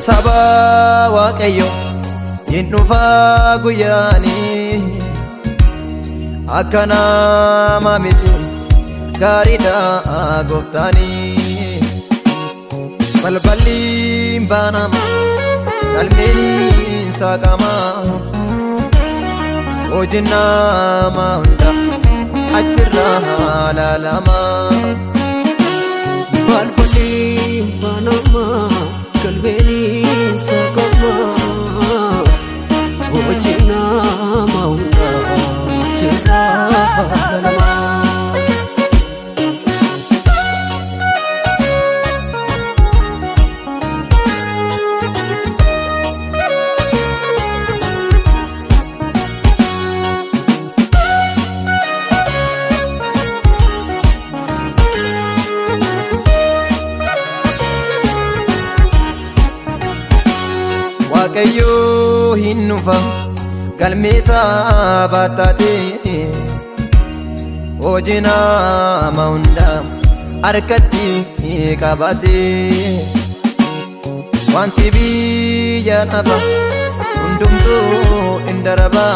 saba waaqayyo hin dhufa guyyaani akka nama miti gaariidha gooftaani balballi banama galmeen saaqama hojii nama hunda achirraa laalama balballi banama galmeen saaqama hojii nama hunda achirraa laalama waaqayyo hin dhufa galmeessa baattate hojii nama hunda harkatti qabate wanti biyya nafa hundumtuu hin daraba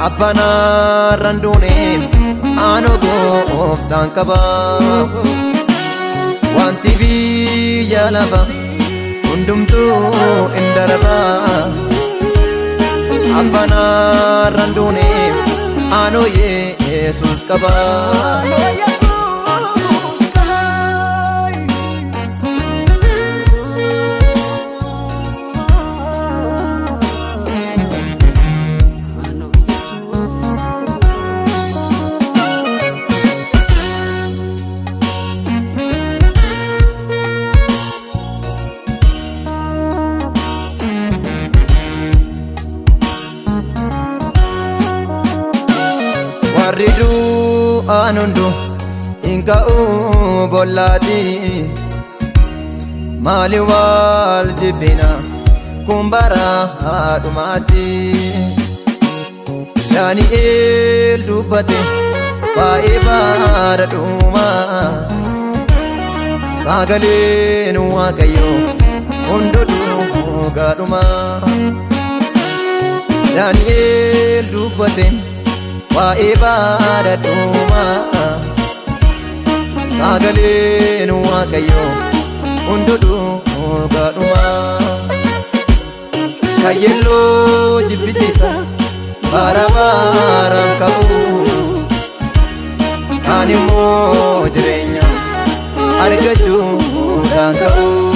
abbaan duune aanoo gooftaan qaba wanti biyya nafa hundumtuu hin daraba abbaan duune aanoo Yesuus qaba warridu anundu inka'u bollati mali wal jibina kumbara adumati Daniel dubbate bae baraduma sagaleen waaqayyo hundudu gaduma Daniel dubbate bae baraduma sagaleen waaqayyo hundudu gaduma kayello jibbisiisa bara ka'u kanimmoo jireenya argachuudhaan ka'u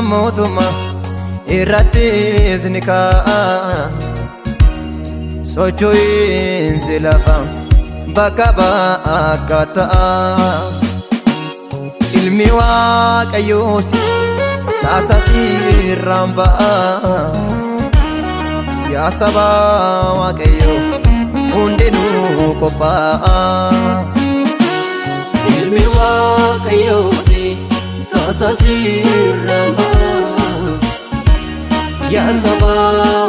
Motuma irrattis ni ka'a socho'iinsi lafa bakka bakka ta'a ilmi waaqayyoos taasisirraan ba'a yaa saba waaqayyo hundinuu qophaa'a ilmi waaqayyoos tasasirramba ya sabaa